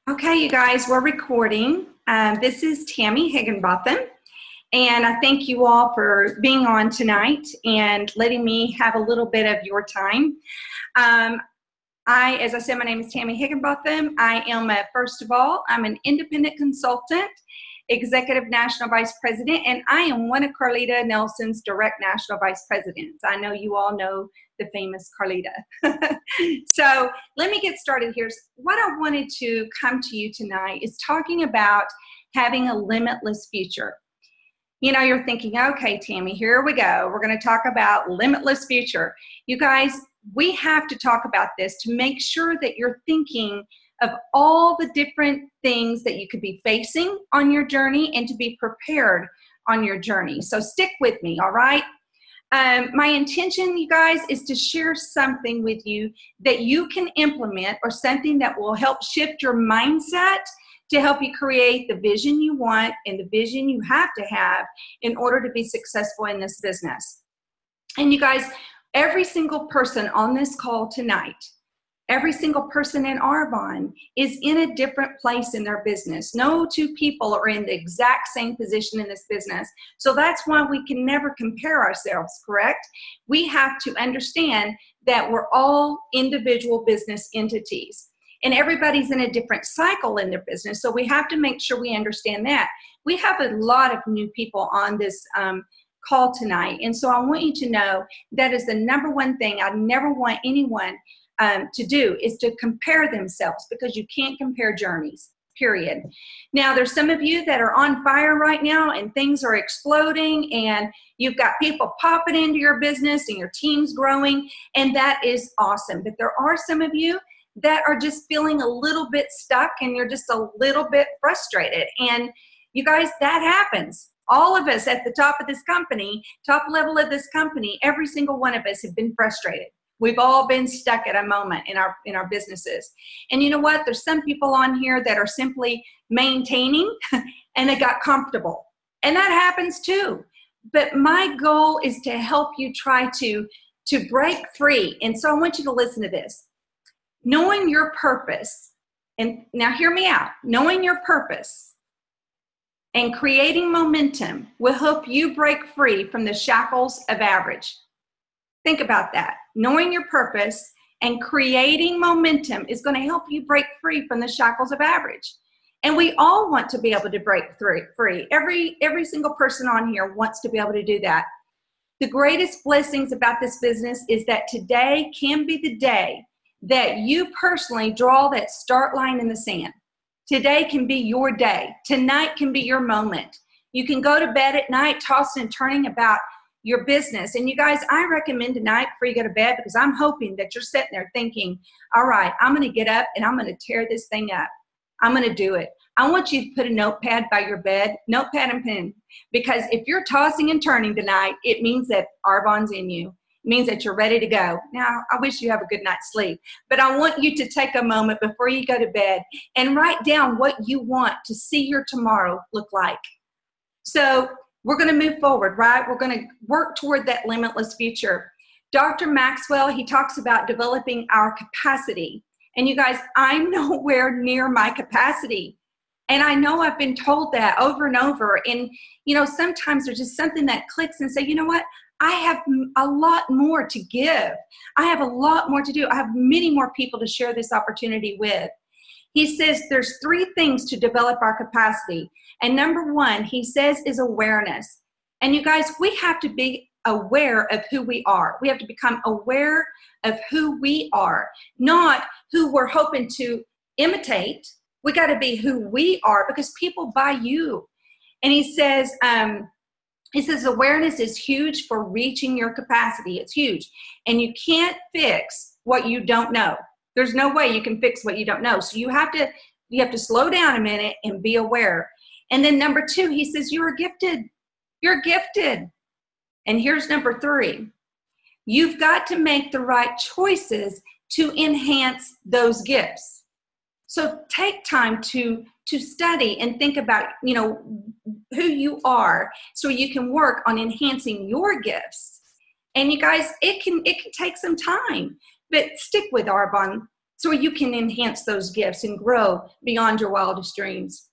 Okay, you guys, we're recording. This is Tammy Higginbotham, and I thank you all for being on tonight and letting me have a little bit of your time. As I said, my name is Tammy Higginbotham. I am, first of all, I'm an independent consultant, executive national vice president, and I am one of Carlita Nelson's direct national vice presidents. I know you all know the famous Carlita. So let me get started here. What I wanted to come to you tonight is talking about having a limitless future. You know, you're thinking, okay, Tammy, here we go. We're going to talk about limitless future. You guys, we have to talk about this to make sure that you're thinking of all the different things that you could be facing on your journey and to be prepared on your journey. So stick with me, all right? My intention, you guys, is to share something with you that you can implement, or something that will help shift your mindset to help you create the vision you want and the vision you have to have in order to be successful in this business. And you guys, every single person on this call tonight, every single person in Arbonne is in a different place in their business. No two people are in the exact same position in this business. So that's why we can never compare ourselves, correct? We have to understand that we're all individual business entities. And everybody's in a different cycle in their business. So we have to make sure we understand that. We have a lot of new people on this call tonight. And so I want you to know that is the number one thing I never want anyone to do, is to compare themselves, because you can't compare journeys, period. Now, there's some of you that are on fire right now and things are exploding and you've got people popping into your business and your team's growing, and that is awesome. But there are some of you that are just feeling a little bit stuck and you're just a little bit frustrated. And you guys, that happens. All of us at the top of this company, top level of this company, every single one of us have been frustrated. We've all been stuck at a moment in our businesses. And you know what? There's some people on here that are simply maintaining and they got comfortable. And that happens too. But my goal is to help you try to break free. And so I want you to listen to this. Knowing your purpose, and now hear me out, knowing your purpose and creating momentum will help you break free from the shackles of average. Think about that. Knowing your purpose and creating momentum is going to help you break free from the shackles of average. And we all want to be able to break free. Every single person on here wants to be able to do that. The greatest blessings about this business is that today can be the day that you personally draw that start line in the sand. Today can be your day. Tonight can be your moment. You can go to bed at night tossing and turning about your business. And you guys, I recommend tonight before you go to bed, because I'm hoping that you're sitting there thinking, all right, I'm going to get up and I'm going to tear this thing up. I'm going to do it. I want you to put a notepad by your bed, notepad and pen, because if you're tossing and turning tonight, it means that Arbonne's in you. It means that you're ready to go. Now, I wish you have a good night's sleep, but I want you to take a moment before you go to bed and write down what you want to see your tomorrow look like. So we're going to move forward, right? We're going to work toward that limitless future. Dr. Maxwell, he talks about developing our capacity. And you guys, I'm nowhere near my capacity. And I know I've been told that over and over. And, you know, sometimes there's just something that clicks and say, you know what? I have a lot more to give. I have a lot more to do. I have many more people to share this opportunity with. He says there's 3 things to develop our capacity. And number 1, he says, is awareness. And you guys, we have to be aware of who we are. We have to become aware of who we are, not who we're hoping to imitate. We got to be who we are, because people buy you. And he says awareness is huge for reaching your capacity. It's huge. And you can't fix what you don't know. There's no way you can fix what you don't know. So you have to slow down a minute and be aware. And then number 2, he says, you are gifted. You're gifted. And here's number 3. You've got to make the right choices to enhance those gifts. So take time to study and think about, you know, who you are, so you can work on enhancing your gifts. And you guys, it can take some time, but stick with Arbonne. so you can enhance those gifts and grow beyond your wildest dreams.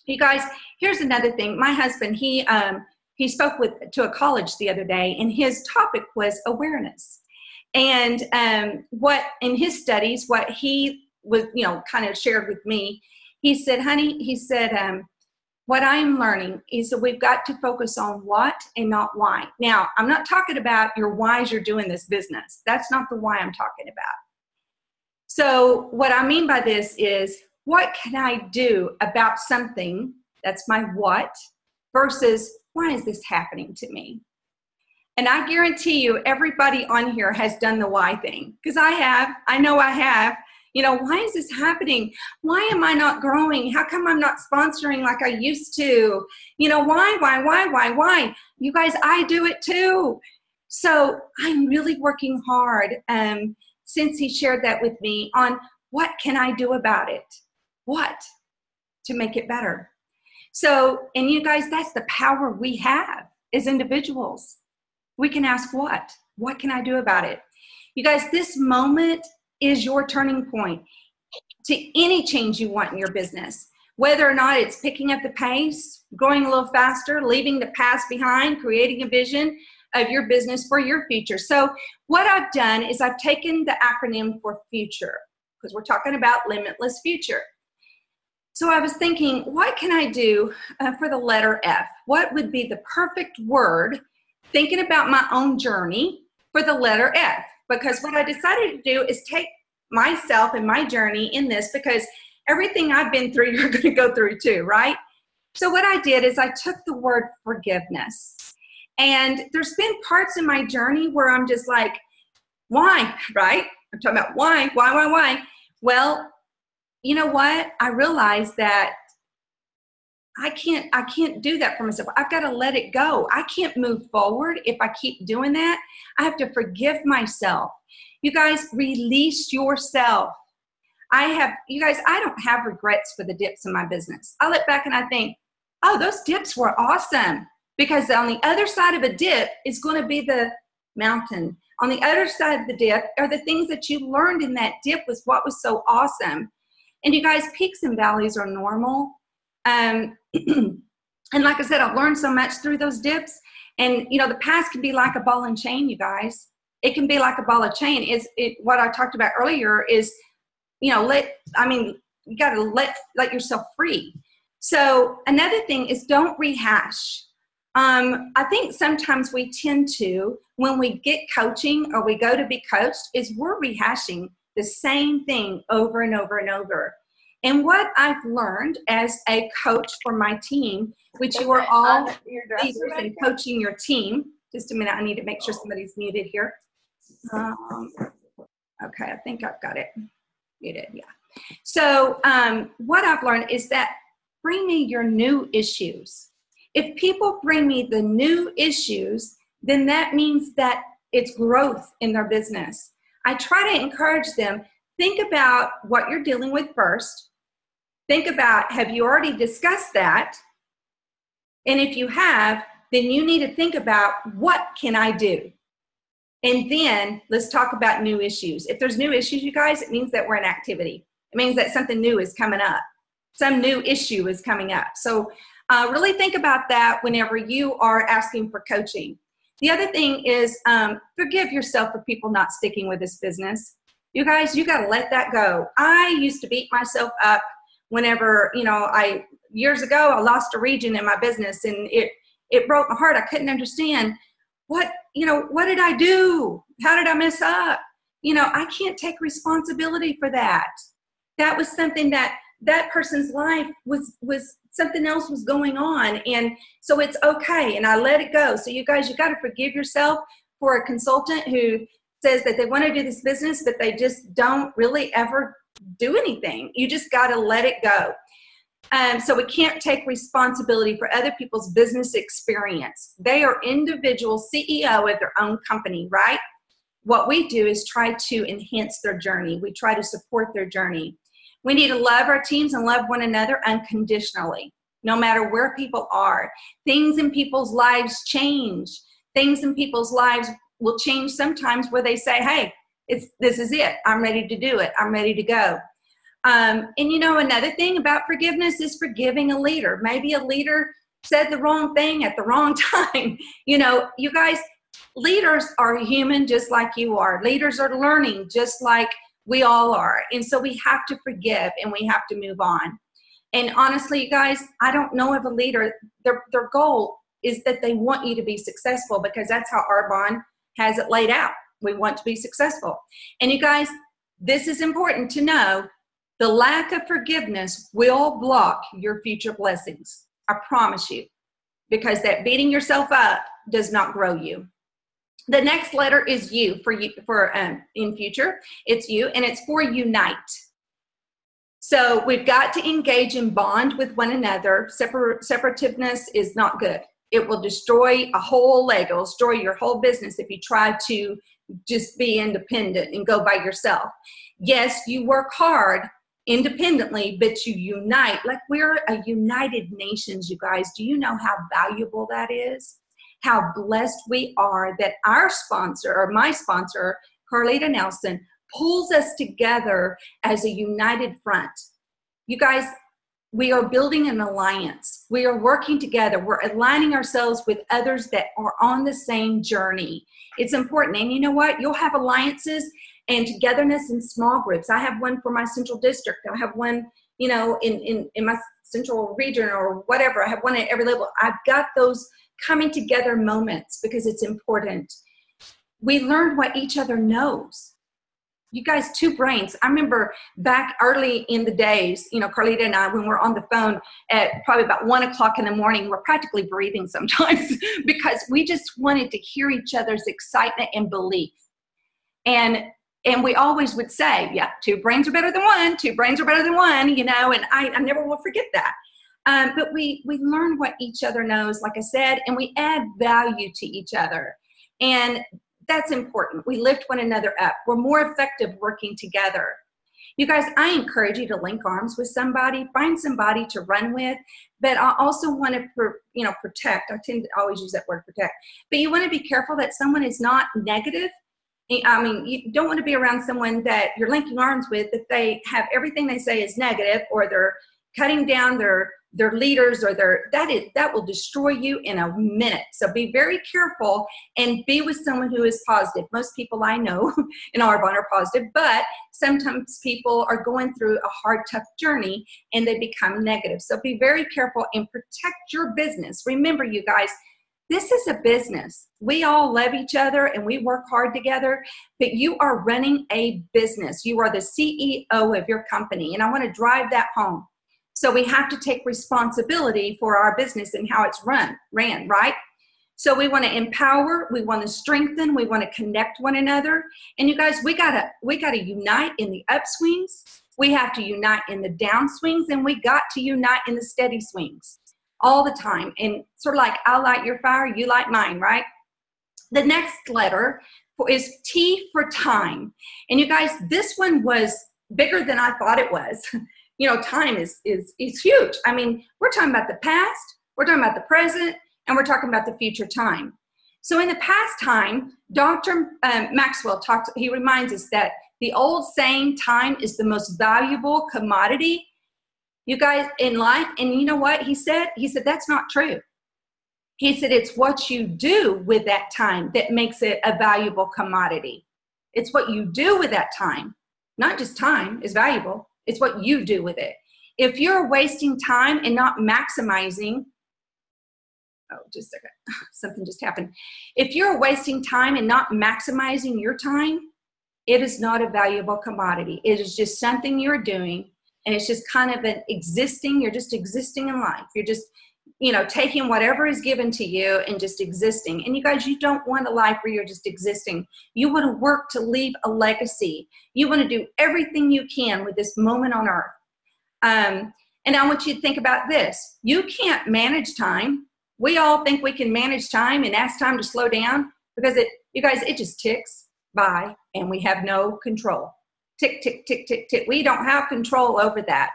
You guys, here's another thing. My husband, he spoke to a college the other day, and his topic was awareness. And what in his studies, what he was, kind of shared with me, he said, honey, he said, what I'm learning is that we've got to focus on what and not why. Now, I'm not talking about your whys you're doing this business. That's not the why I'm talking about. So what I mean by this is, what can I do about something? That's my what, versus why is this happening to me? And I guarantee you, everybody on here has done the why thing, because I know I have. Why is this happening? Why am I not growing? How come I'm not sponsoring like I used to? Why? You guys, I do it too. So I'm really working hard since he shared that with me on what can I do about it? What? To make it better. So, and you guys, that's the power we have as individuals. We can ask what? What can I do about it? You guys, this moment is your turning point to any change you want in your business. Whether or not it's picking up the pace, growing a little faster, leaving the past behind, creating a vision of your business for your future. So what I've done is I've taken the acronym for future, because we're talking about limitless future. So I was thinking, what can I do for the letter F? What would be the perfect word, thinking about my own journey for the letter F? Because what I decided to do is take myself and my journey in this, because everything I've been through, you're going to go through too, right? So what I did is I took the word forgiveness. And there's been parts in my journey where I'm just like, why, right? I'm talking about why? Well, you know what? I realized that I can't do that for myself. I've got to let it go. I can't move forward if I keep doing that. I have to forgive myself. You guys, release yourself. You guys, I don't have regrets for the dips in my business. I look back and I think, oh, those dips were awesome, because on the other side of a dip is going to be the mountain. On the other side of the dip are the things that you learned in that dip was what was so awesome. And you guys, peaks and valleys are normal. And like I said, I've learned so much through those dips. And, the past can be like a ball and chain, you guys. It can be like a ball and chain. What I talked about earlier is, you got to let yourself free. So another thing is, don't rehash. I think sometimes we tend to, when we get coaching or we go to be coached, is we're rehashing the same thing over and over and over. And what I've learned as a coach for my team, which you are all leaders in coaching your team. Just a minute, I need to make sure somebody's muted here. Okay, I think I've got it muted, yeah. So what I've learned is that bring me your new issues. If people bring me the new issues, then that means that it's growth in their business. I try to encourage them, think about what you're dealing with first. Think about, have you already discussed that? And if you have, then you need to think about, what can I do? And then let's talk about new issues. If there's new issues, you guys, it means that we're in activity. It means that something new is coming up. Some new issue is coming up. So really think about that whenever you are asking for coaching. The other thing is forgive yourself for people not sticking with this business. You guys, you got to let that go. I used to beat myself up whenever, years ago, I lost a region in my business, and it broke my heart. I couldn't understand what did I do? How did I mess up? I can't take responsibility for that. That was something that person's life was something else was going on. And so it's okay. And I let it go. So you guys, you got to forgive yourself for a consultant who says that they want to do this business, but they just don't really ever do anything. You just got to let it go. So we can't take responsibility for other people's business experience. They are individual CEO of their own company, right? What we do is try to enhance their journey. We try to support their journey. We need to love our teams and love one another unconditionally, no matter where people are. Things in people's lives change. Things in people's lives will change sometimes where they say, hey, This is it. I'm ready to do it. I'm ready to go. And you know, another thing about forgiveness is forgiving a leader. Maybe a leader said the wrong thing at the wrong time. You know, you guys, leaders are human just like you are. Leaders are learning just like we all are. And so we have to forgive and we have to move on. And honestly, you guys, I don't know of a leader, their goal is that they want you to be successful, because that's how our bond has it laid out. We want to be successful. And you guys, this is important to know. The lack of forgiveness will block your future blessings. I promise you, because that beating yourself up does not grow you. The next letter is U for in future. It's U, and it's for unite. So we've got to engage in bond with one another. Separativeness is not good. It will destroy a whole leg. It will destroy your whole business if you try to just be independent and go by yourself. Yes, you work hard independently, but you unite. Like, we're a united nations, you guys. Do you know how valuable that is? How blessed we are that our sponsor, or my sponsor, Carlita Nelson, pulls us together as a united front. You guys, we are building an alliance. We are working together. We're aligning ourselves with others that are on the same journey. It's important. And you know what? You'll have alliances and togetherness in small groups. I have one for my central district. I have one, you know, in my central region or whatever. I have one at every level. I've got those coming together moments because it's important. We learn what each other knows. You guys, two brains. I remember back early in the days, you know, Carlita and I, when we're on the phone at probably about 1 o'clock in the morning, we're practically breathing sometimes because we just wanted to hear each other's excitement and belief. And we always would say, yeah, two brains are better than one. Two brains are better than one, you know, and I never will forget that. But we learn what each other knows, like I said, and we add value to each other. And that's important. We lift one another up. We're more effective working together. You guys, I encourage you to link arms with somebody, find somebody to run with, but I also want to, protect. I tend to always use that word, protect. But you want to be careful that someone is not negative. I mean, you don't want to be around someone that you're linking arms with, that they have everything they say is negative, or they're cutting down their leaders, or that will destroy you in a minute. So be very careful and be with someone who is positive. Most people I know in our bond are positive, but sometimes people are going through a hard, tough journey and they become negative. So be very careful and protect your business. Remember, you guys, this is a business. We all love each other and we work hard together, but you are running a business. You are the CEO of your company, and I want to drive that home. So we have to take responsibility for our business and how it's ran, right? So we want to empower, we want to strengthen, we want to connect one another. And you guys, we gotta unite in the upswings. We have to unite in the downswings, and we got to unite in the steady swings all the time. And sort of like, I'll light your fire, you light mine, right? The next letter is T for time. And you guys, this one was bigger than I thought it was. You know, time is huge. I mean, we're talking about the past, we're talking about the present, and we're talking about the future time. So in the past time, Dr. Maxwell he reminds us that the old saying, time is the most valuable commodity, you guys, in life. And you know what he said? He said, that's not true. He said, it's what you do with that time that makes it a valuable commodity. It's what you do with that time. Not just time is valuable. It's what you do with it. If you're wasting time and not maximizing, oh, just a second, something just happened. If you're wasting time and not maximizing your time, it is not a valuable commodity. It is just something you're doing, and it's just kind of you're just existing in life. You're just, taking whatever is given to you and just existing. And you guys, you don't want a life where you're just existing. You want to work to leave a legacy. You want to do everything you can with this moment on earth. And I want you to think about this. You can't manage time. We all think we can manage time and ask time to slow down, because it just ticks by and we have no control. Tick, tick, tick, tick, tick. We don't have control over that.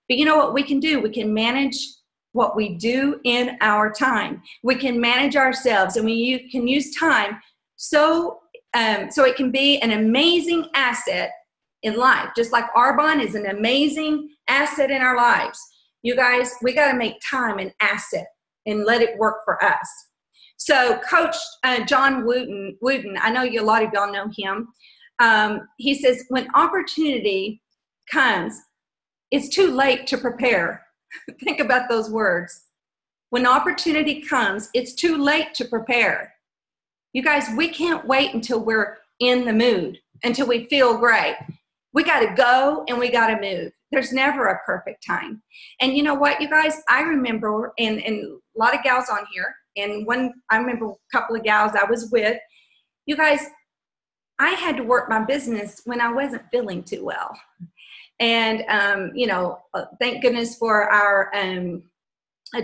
But you know what we can do? We can manage what we do in our time. We can manage ourselves, and we can use time so So it can be an amazing asset in life, just like Arbonne is an amazing asset in our lives. You guys, we got to make time an asset and let it work for us. So Coach John Wooten, I know a lot of y'all know him. He says, when opportunity comes, it's too late to prepare. Think about those words. When opportunity comes, it's too late to prepare. You guys, we can't wait until we're in the mood, until we feel great. We got to go and we got to move. There's never a perfect time. And you know what, you guys, I remember, and a lot of gals on here, and I remember a couple of gals I was with, you guys, I had to work my business when I wasn't feeling too well. And, thank goodness for our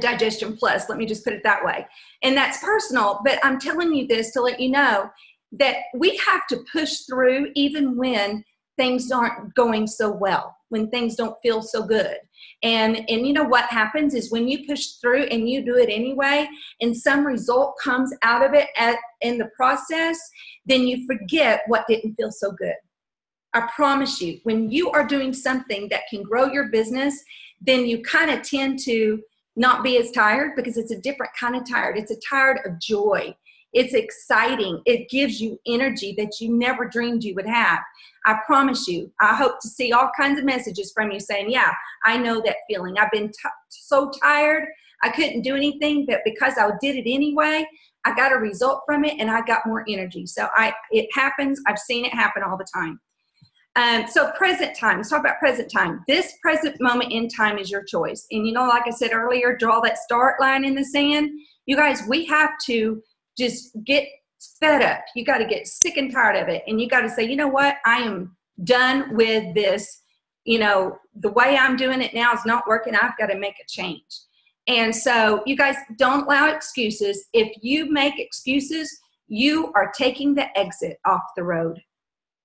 Digestion Plus. Let me just put it that way. And that's personal, but I'm telling you this to let you know that we have to push through even when things aren't going so well, when things don't feel so good. And you know what happens is when you push through and you do it anyway, and some result comes out of it in the process, then you forget what didn't feel so good. I promise you, when you are doing something that can grow your business, then you kind of tend to not be as tired, because it's a different kind of tired. It's a tired of joy. It's exciting. It gives you energy that you never dreamed you would have. I promise you, I hope to see all kinds of messages from you saying, yeah, I know that feeling. I've been so tired. I couldn't do anything, but because I did it anyway, I got a result from it and I got more energy. So it happens. I've seen it happen all the time. So present time, let's talk about present time. This present moment in time is your choice. And like I said earlier, draw that start line in the sand. You guys, we have to just get fed up. You got to get sick and tired of it. And you got to say, you know what? I am done with this. The way I'm doing it now is not working. I've got to make a change. And so you guys, don't allow excuses. If you make excuses, you are taking the exit off the road.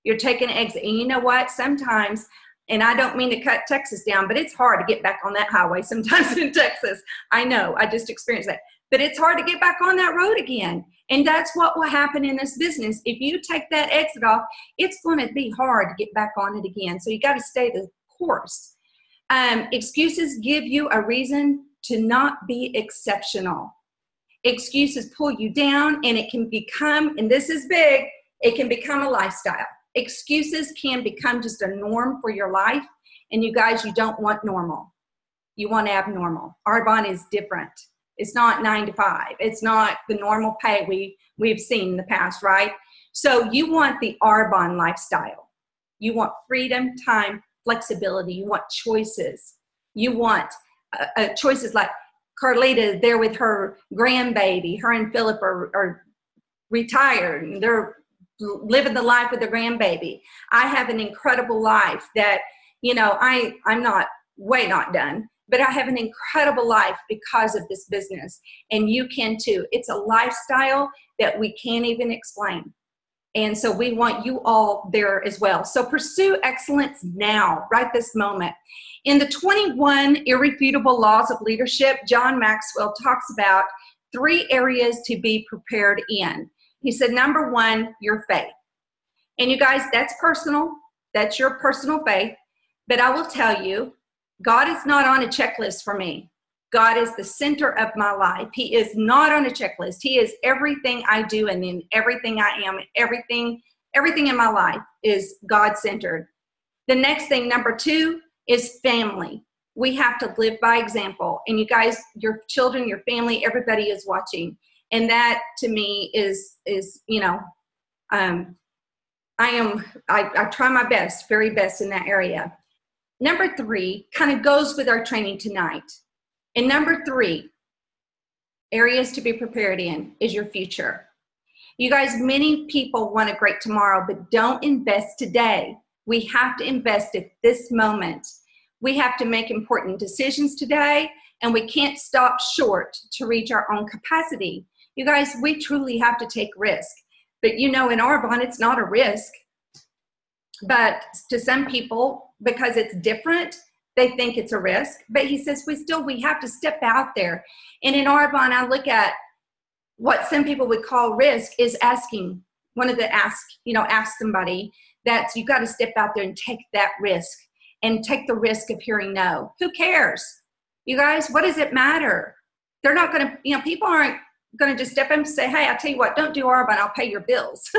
You're taking an exit. And you know what? Sometimes, and I don't mean to cut Texas down, but it's hard to get back on that highway sometimes in Texas. I know. I just experienced that. But it's hard to get back on that road again. And that's what will happen in this business. If you take that exit off, it's going to be hard to get back on it again. So you got to stay the course. Excuses give you a reason to not be exceptional. Excuses pull you down, and it can become, and this is big, it can become a lifestyle. Excuses can become just a norm for your life. And you guys, you don't want normal. You want abnormal. Arbonne is different. It's not 9 to 5. It's not the normal pay we've seen in the past, right? So you want the Arbonne lifestyle. You want freedom, time, flexibility. You want choices. You want choices like Carlita there with her grandbaby. Her and Philip are retired, and they're living the life with their grandbaby. I have an incredible life that, I'm not done, but I have an incredible life because of this business. And you can too. It's a lifestyle that we can't even explain. And so we want you all there as well. So pursue excellence now, right this moment. In the 21 Irrefutable Laws of Leadership, John Maxwell talks about 3 areas to be prepared in. He said, number 1, your faith. And you guys, that's personal. That's your personal faith. But I will tell you, God is not on a checklist for me. God is the center of my life. He is not on a checklist. He is everything I do, and in everything I am, everything in my life is God-centered. The next thing, number 2, is family. We have to live by example. And you guys, your children, your family, everybody is watching. And that to me is I try my best, very best in that area. Number 3 kind of goes with our training tonight. And number 3, areas to be prepared in, is your future. You guys, many people want a great tomorrow, but don't invest today. We have to invest at this moment. We have to make important decisions today, and we can't stop short to reach our own capacity. You guys, we truly have to take risk. But in Arbonne, it's not a risk. But to some people, because it's different, they think it's a risk. But he says we have to step out there. And in Arbonne, I look at what some people would call risk is asking wanted to ask somebody that you got to step out there and take that risk and take the risk of hearing no. Who cares? You guys, what does it matter? They're not going to, people aren't going to just step in and say, hey, I'll tell you what, don't do Arbonne, I'll pay your bills.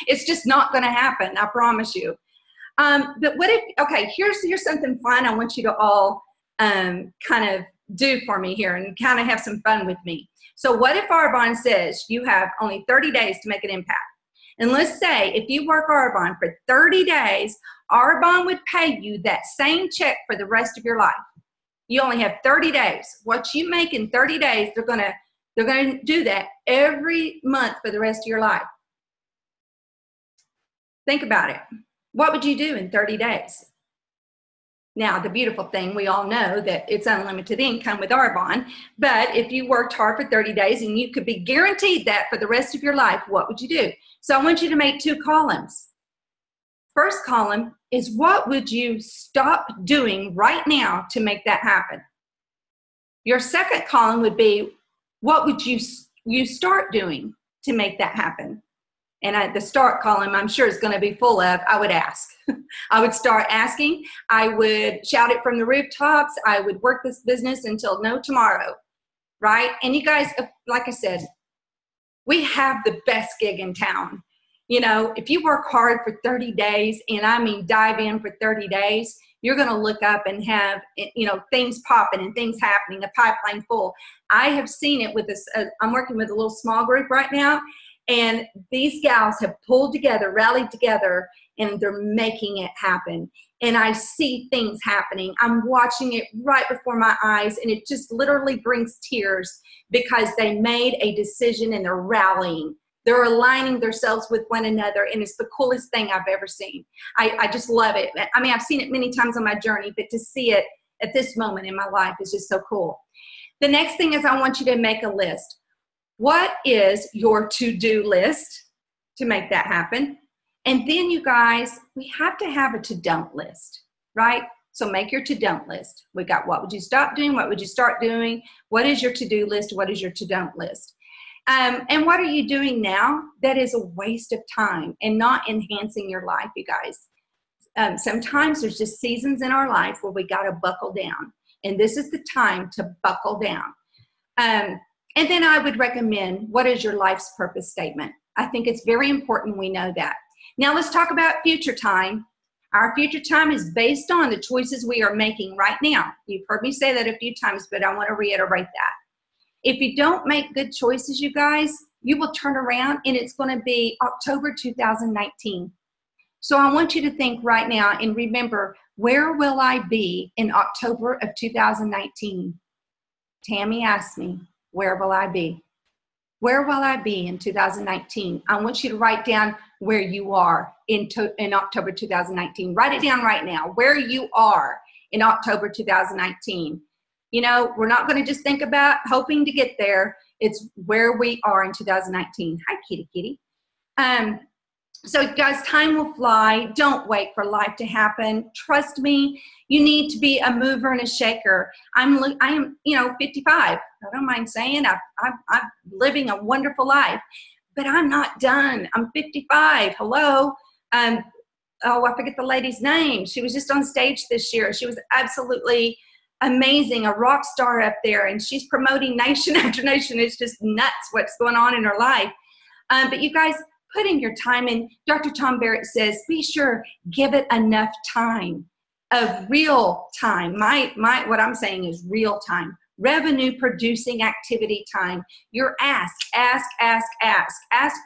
It's just not going to happen, I promise you. But what if, okay, here's something fun I want you to all kind of do for me here and kind of have some fun with me. So what if Arbonne says you have only 30 days to make an impact? And let's say if you work Arbonne for 30 days, Arbonne would pay you that same check for the rest of your life. You only have 30 days. What you make in 30 days, they're gonna do that every month for the rest of your life. Think about it. What would you do in 30 days? Now, the beautiful thing, we all know that it's unlimited income with Arbonne, but if you worked hard for 30 days and you could be guaranteed that for the rest of your life, what would you do? So I want you to make 2 columns. First column is what would you stop doing right now to make that happen? Your second column would be what would you start doing to make that happen? And the start column, I'm sure, is going to be full of, I would ask. I would start asking. I would shout it from the rooftops. I would work this business until no tomorrow, right? And you guys, like I said, we have the best gig in town. If you work hard for 30 days, and I mean dive in for 30 days, you're going to look up and have, things popping and things happening, a pipeline full. I have seen it with this. I'm working with a little small group right now, and these gals have pulled together, rallied together, and they're making it happen. And I see things happening. I'm watching it right before my eyes, and it just literally brings tears because they made a decision and they're rallying. They're aligning themselves with one another, and it's the coolest thing I've ever seen. I just love it. I mean, I've seen it many times on my journey, but to see it at this moment in my life is just so cool. The next thing is I want you to make a list. What is your to-do list to make that happen? And then, you guys, we have to have a to-don't list, right? So make your to-don't list. We got what would you stop doing? What would you start doing? What is your to-do list? What is your to-don't list? And what are you doing now that is a waste of time and not enhancing your life, you guys? Sometimes there's just seasons in our life where we got to buckle down. And this is the time to buckle down. And then I would recommend, what is your life's purpose statement? I think it's very important we know that. Now let's talk about future time. Our future time is based on the choices we are making right now. You've heard me say that a few times, but I want to reiterate that. If you don't make good choices, you guys, you will turn around and it's going to be October 2019. So I want you to think right now and remember, where will I be in October of 2019? Tammy asked me, where will I be? Where will I be in 2019? I want you to write down where you are in October 2019. Write it down right now, where you are in October 2019. We're not going to just think about hoping to get there. It's where we are in 2019. Hi, kitty, kitty. So guys, time will fly. Don't wait for life to happen. Trust me, you need to be a mover and a shaker. I am 55. I don't mind saying I'm living a wonderful life, but I'm not done. I'm 55. Hello. I forget the lady's name. She was just on stage this year. She was absolutely amazing, a rock star up there, and she's promoting nation after nation. It's just nuts what's going on in her life. But you guys, put in your time, and Dr. Tom Barrett says, be sure, give it enough time, of real time. What I'm saying is real time, revenue producing activity time. Your ask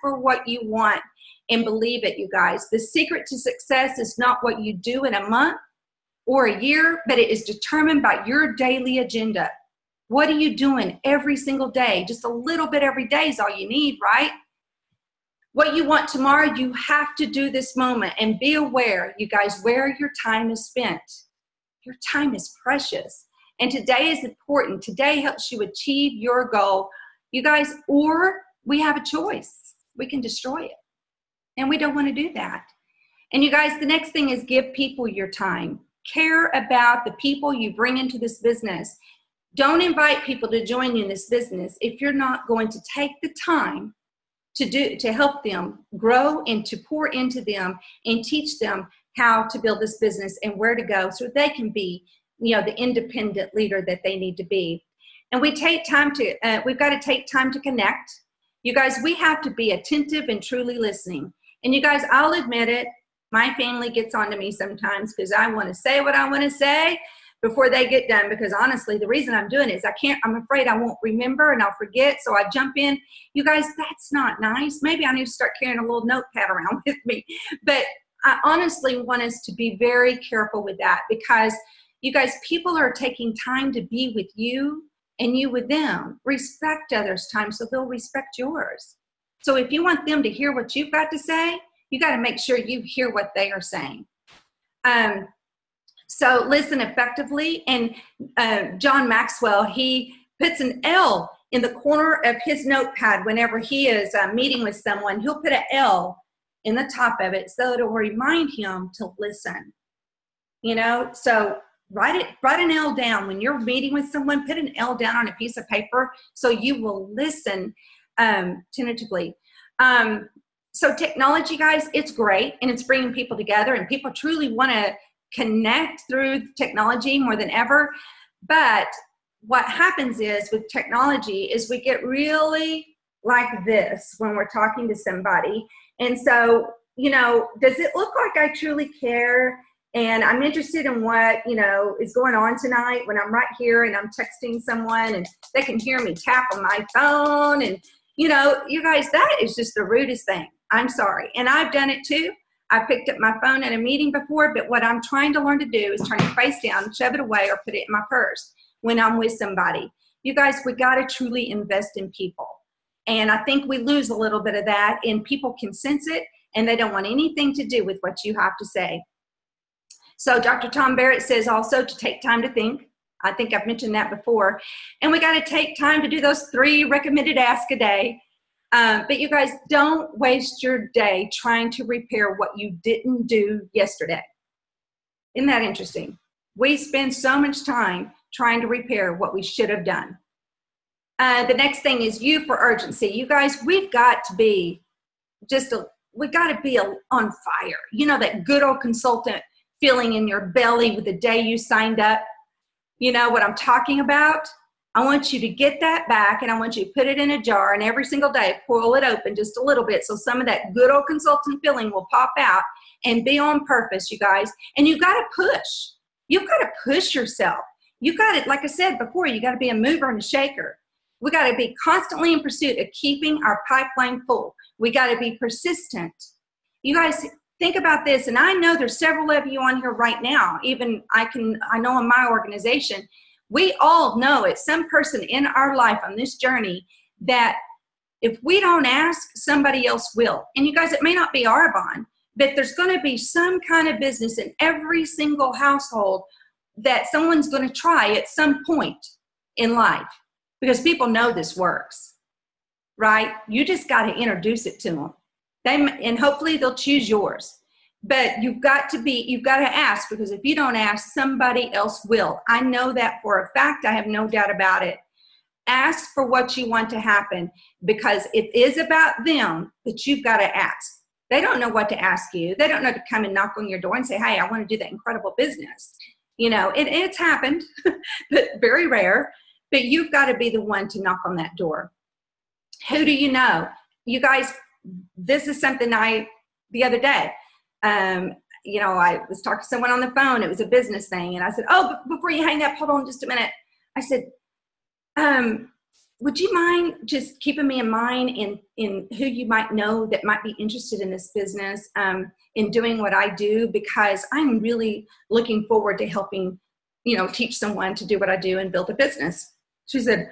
for what you want and believe it, you guys. The secret to success is not what you do in a month or a year, but it is determined by your daily agenda. What are you doing every single day? Just a little bit every day is all you need, right? What you want tomorrow, you have to do this moment, and be aware, you guys, where your time is spent. Your time is precious, and today is important. Today helps you achieve your goal, you guys, or we have a choice. We can destroy it, and we don't want to do that. And you guys, the next thing is give people your time. Care about the people you bring into this business. Don't invite people to join you in this business if you're not going to take the time to help them grow and to pour into them and teach them how to build this business and where to go so they can be, the independent leader that they need to be. And we take time to, we've got to take time to connect. You guys, we have to be attentive and truly listening. And you guys, I'll admit it, my family gets on to me sometimes because I want to say what I want to say before they get done, because honestly, the reason I'm doing it is I'm afraid I won't remember and I'll forget, so I jump in. You guys, that's not nice. Maybe I need to start carrying a little notepad around with me. But I honestly want us to be very careful with that, because you guys, people are taking time to be with you and you with them. Respect others' time so they'll respect yours. So if you want them to hear what you've got to say, you got to make sure you hear what they are saying. So listen effectively. And John Maxwell, he puts an L in the corner of his notepad whenever he is meeting with someone. He'll put an L in the top of it so it'll remind him to listen. So write an L down. When you're meeting with someone, put an L down on a piece of paper so you will listen tentatively. So technology, guys, it's great, and it's bringing people together, and people truly want to connect through technology more than ever. But what happens is with technology is we get really like this when we're talking to somebody. And so, does it look like I truly care? And I'm interested in what, is going on tonight when I'm right here and I'm texting someone and they can hear me tap on my phone. And, you guys, that is just the rudest thing. I'm sorry. And I've done it too. I picked up my phone at a meeting before, but what I'm trying to learn to do is turn it face down, shove it away, or put it in my purse when I'm with somebody. You guys, we got to truly invest in people. And I think we lose a little bit of that, and people can sense it, and they don't want anything to do with what you have to say. So Dr. Tom Barrett says also to take time to think. I think I've mentioned that before. And we got to take time to do those 3 recommended asks a day. But you guys, don't waste your day trying to repair what you didn't do yesterday. Isn't that interesting? We spend so much time trying to repair what we should have done. The next thing is U for urgency. You guys, we've got to be on fire. That good old consultant feeling in your belly with the day you signed up. You know what I'm talking about? I want you to get that back, and I want you to put it in a jar, and every single day pull it open just a little bit so some of that good old consultant feeling will pop out, and be on purpose, you guys. And you've got to push. You've got to push yourself. You've got to, like I said before, you got to be a mover and a shaker. We got to be constantly in pursuit of keeping our pipeline full. We got to be persistent. You guys, think about this, and I know there's several of you on here right now. Even I know in my organization, we all know it's some person in our life on this journey that if we don't ask, somebody else will. And you guys, it may not be Arbonne, but there's going to be some kind of business in every single household that someone's going to try at some point in life, because people know this works, right? You just got to introduce it to them. And hopefully they'll choose yours. But you've got to ask, because if you don't ask, somebody else will. I know that for a fact. I have no doubt about it. Ask for what you want to happen, because it is about them, but you've got to ask. They don't know what to ask you. They don't know to come and knock on your door and say, hey, I want to do that incredible business. It's happened, but very rare. But you've got to be the one to knock on that door. Who do you know? You guys, this is something the other day, I was talking to someone on the phone. It was a business thing. And I said, oh, before you hang up, hold on just a minute. I said, would you mind just keeping me in mind in who you might know that might be interested in this business, in doing what I do? Because I'm really looking forward to helping, teach someone to do what I do and build a business. She said,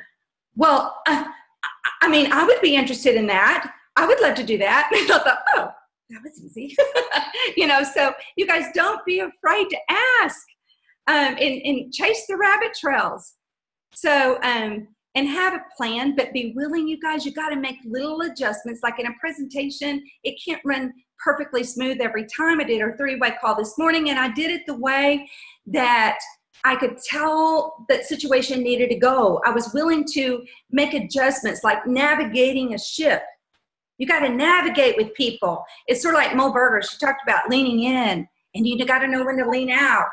well, I would be interested in that. I would love to do that. And I thought, oh, that was easy. So you guys, don't be afraid to ask, and chase the rabbit trails. So, and have a plan, but be willing, you guys. You got to make little adjustments. Like in a presentation, it can't run perfectly smooth every time. I did a 3-way call this morning, and I did it the way that I could tell that situation needed to go. I was willing to make adjustments, like navigating a ship. You got to navigate with people. It's sort of like Mo Berger. She talked about leaning in, and you got to know when to lean out,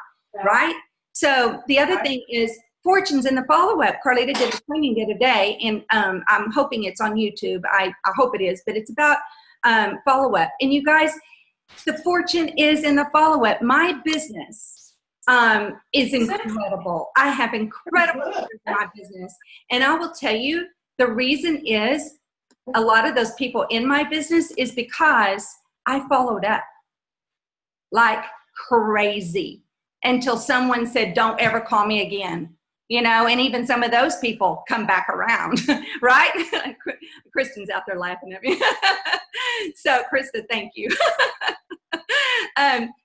right? So the other thing is fortunes in the follow-up. Carlita did a training the other day, and I'm hoping it's on YouTube. I hope it is, but it's about follow-up. And you guys, the fortune is in the follow-up. My business is incredible. I have incredible in my business. And I will tell you, the reason is a lot of those people in my business is because I followed up like crazy until someone said, don't ever call me again. You know, and even some of those people come back around, right? Kristen's out there laughing at me. So, Krista, thank you.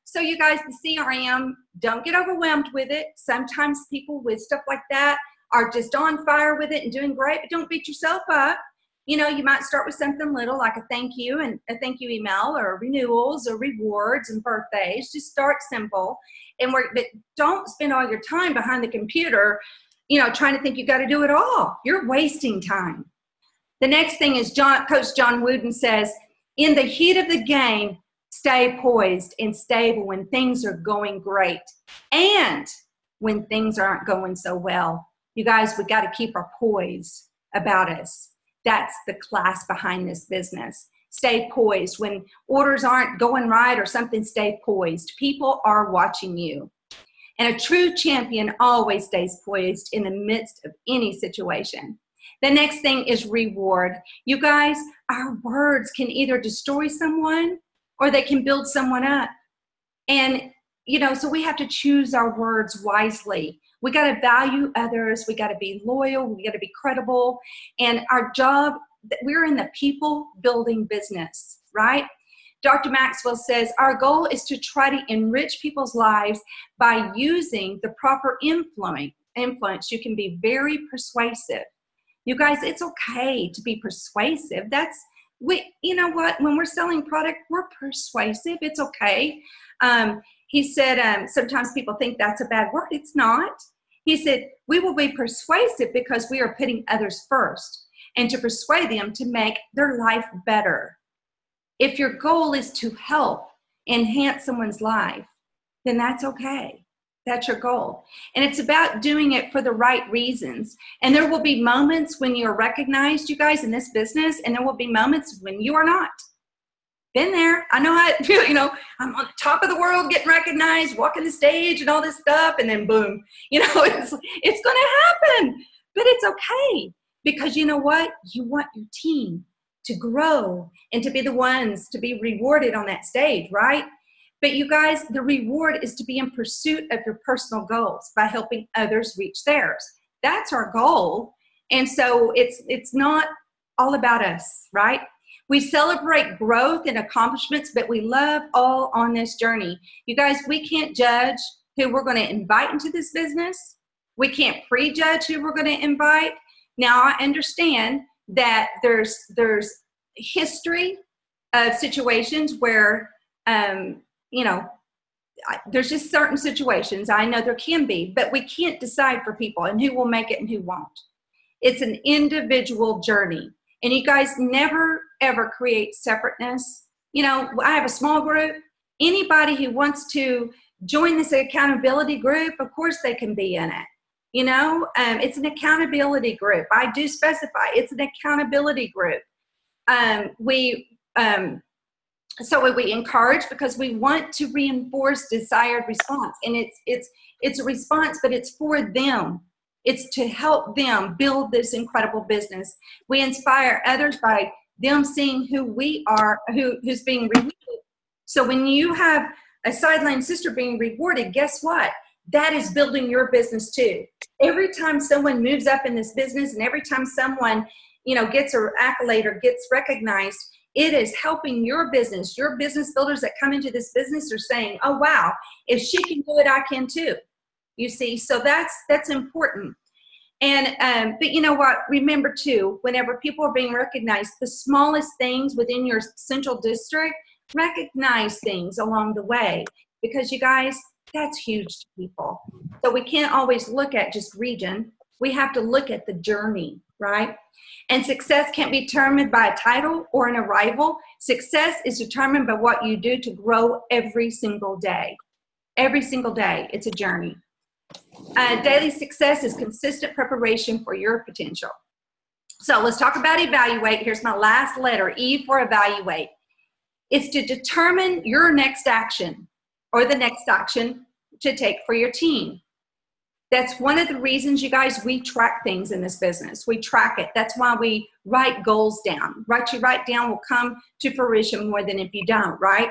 So you guys, the CRM, don't get overwhelmed with it. Sometimes people with stuff like that are just on fire with it and doing great, but don't beat yourself up. You know, you might start with something little like a thank you and a thank you email or renewals or rewards and birthdays. Just start simple but don't spend all your time behind the computer, you know, trying to think you got to do it all. You're wasting time. The next thing is Coach John Wooden says, in the heat of the game, stay poised and stable when things are going great and when things aren't going so well. You guys, we got to keep our poise about us. That's the class behind this business. Stay poised. When orders aren't going right or something, stay poised. People are watching you. And a true champion always stays poised in the midst of any situation. The next thing is reward. You guys, our words can either destroy someone or they can build someone up. And, you know, so we have to choose our words wisely. We got to value others. We got to be loyal. We got to be credible. And our job, we're in the people building business, right? Dr. Maxwell says, our goal is to try to enrich people's lives by using the proper influence. You can be very persuasive. You guys, it's okay to be persuasive. You know what? When we're selling product, we're persuasive. It's okay. He said, sometimes people think that's a bad word. It's not. He said, we will be persuasive because we are putting others first and to persuade them to make their life better. If your goal is to help enhance someone's life, then that's okay. That's your goal. And it's about doing it for the right reasons. And there will be moments when you're recognized, you guys, in this business, and there will be moments when you are not. Been there. I know how it feels, you know, I'm on the top of the world getting recognized, walking the stage and all this stuff, and then boom, you know, it's going to happen. But it's okay because you know what? You want your team to grow and to be the ones to be rewarded on that stage, right? But you guys, the reward is to be in pursuit of your personal goals by helping others reach theirs. That's our goal. And so it's not all about us, right? We celebrate growth and accomplishments, but we love all on this journey. You guys, we can't judge who we're going to invite into this business. We can't prejudge who we're going to invite. Now, I understand that there's history of situations where, you know, there's just certain situations. I know there can be, but we can't decide for people and who will make it and who won't. It's an individual journey. And you guys never, ever create separateness. You know, I have a small group. Anybody who wants to join this accountability group, of course they can be in it. You know, it's an accountability group. I do specify it's an accountability group. So we encourage because we want to reinforce desired response. And it's a response, but it's for them. It's to help them build this incredible business. We inspire others by them seeing who we are, who's being rewarded. So when you have a sideline sister being rewarded, guess what? That is building your business too. Every time someone moves up in this business and every time someone, you know, gets an accolade or gets recognized, it is helping your business. Your business builders that come into this business are saying, oh, wow, if she can do it, I can too. You see, so that's important. And but you know what? Remember too, whenever people are being recognized, the smallest things within your central district, recognize things along the way because you guys, that's huge to people. So we can't always look at just region. We have to look at the journey, right? And success can't be determined by a title or an arrival. Success is determined by what you do to grow every single day. Every single day, it's a journey. Daily success is consistent preparation for your potential. So let's talk about evaluate. Here's my last letter, E for evaluate. It's to determine your next action or the next action to take for your team. That's one of the reasons, you guys, we track things in this business. We track it. That's why we write goals down. What you write down will come to fruition more than if you don't, right?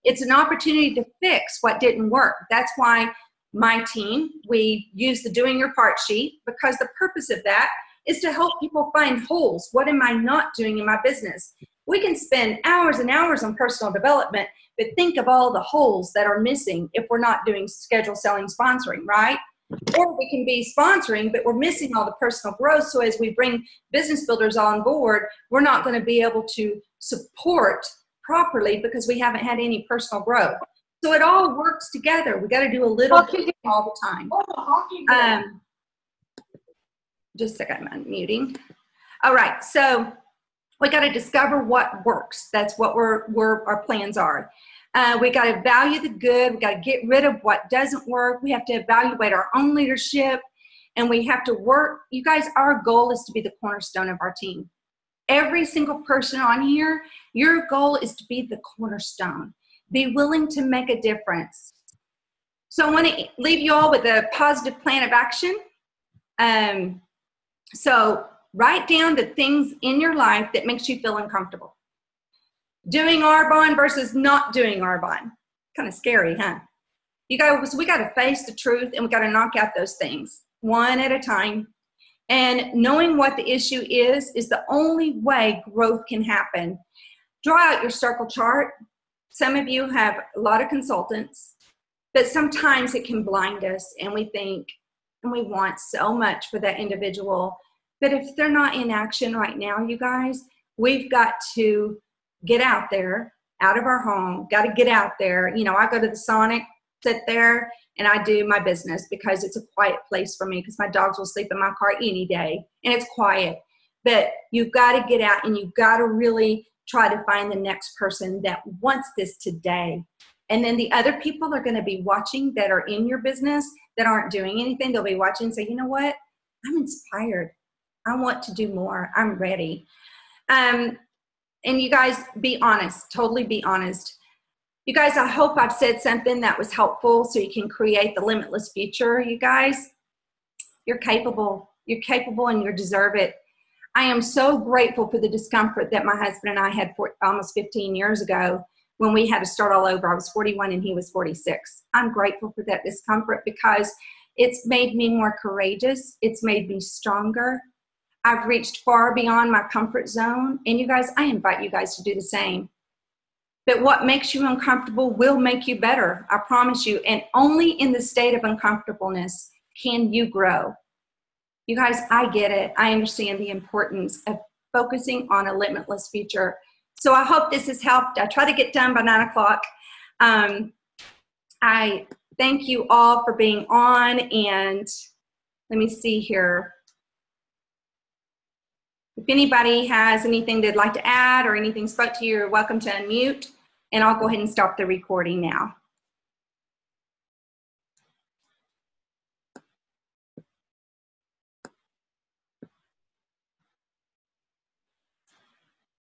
It's an opportunity to fix what didn't work. That's why my team, we use the doing your part sheet, because the purpose of that is to help people find holes. What am I not doing in my business? We can spend hours and hours on personal development, but think of all the holes that are missing if we're not doing schedule selling sponsoring, right? Or we can be sponsoring, but we're missing all the personal growth. So as we bring business builders on board, we're not going to be able to support properly because we haven't had any personal growth. So it all works together. We got to do a little bit all the time. Just a second, I'm unmuting. All right, so we got to discover what works. That's what our plans are. We got to value the good. We got to get rid of what doesn't work. We have to evaluate our own leadership, and we have to work. You guys, our goal is to be the cornerstone of our team. Every single person on here, your goal is to be the cornerstone. Be willing to make a difference. So I want to leave you all with a positive plan of action. So write down the things in your life that makes you feel uncomfortable. Doing Arbonne versus not doing Arbonne. Kind of scary, huh? You guys, we got to face the truth, and we got to knock out those things one at a time. And knowing what the issue is the only way growth can happen. Draw out your circle chart. Some of you have a lot of consultants, but sometimes it can blind us, and we think, and we want so much for that individual. But if they're not in action right now, you guys, we've got to get out there, out of our home, got to get out there. You know, I go to the Sonic, sit there, and I do my business because it's a quiet place for me, because my dogs will sleep in my car any day, and it's quiet. But you've got to get out, and you've got to really try to find the next person that wants this today. And then the other people are going to be watching that are in your business that aren't doing anything. They'll be watching and say, you know what? I'm inspired. I want to do more. I'm ready. And you guys, be honest. Totally be honest. You guys, I hope I've said something that was helpful so you can create the limitless future. You guys, you're capable. You're capable, and you deserve it. I am so grateful for the discomfort that my husband and I had for almost 15 years ago when we had to start all over. I was 41 and he was 46. I'm grateful for that discomfort because it's made me more courageous. It's made me stronger. I've reached far beyond my comfort zone. And you guys, I invite you guys to do the same. But what makes you uncomfortable will make you better. I promise you. And only in the state of uncomfortableness can you grow. You guys, I get it. I understand the importance of focusing on a limitless future. So I hope this has helped. I try to get done by 9 o'clock. I thank you all for being on. And let me see here. If anybody has anything they'd like to add or anything spoke to you, you're welcome to unmute. And I'll go ahead and stop the recording now.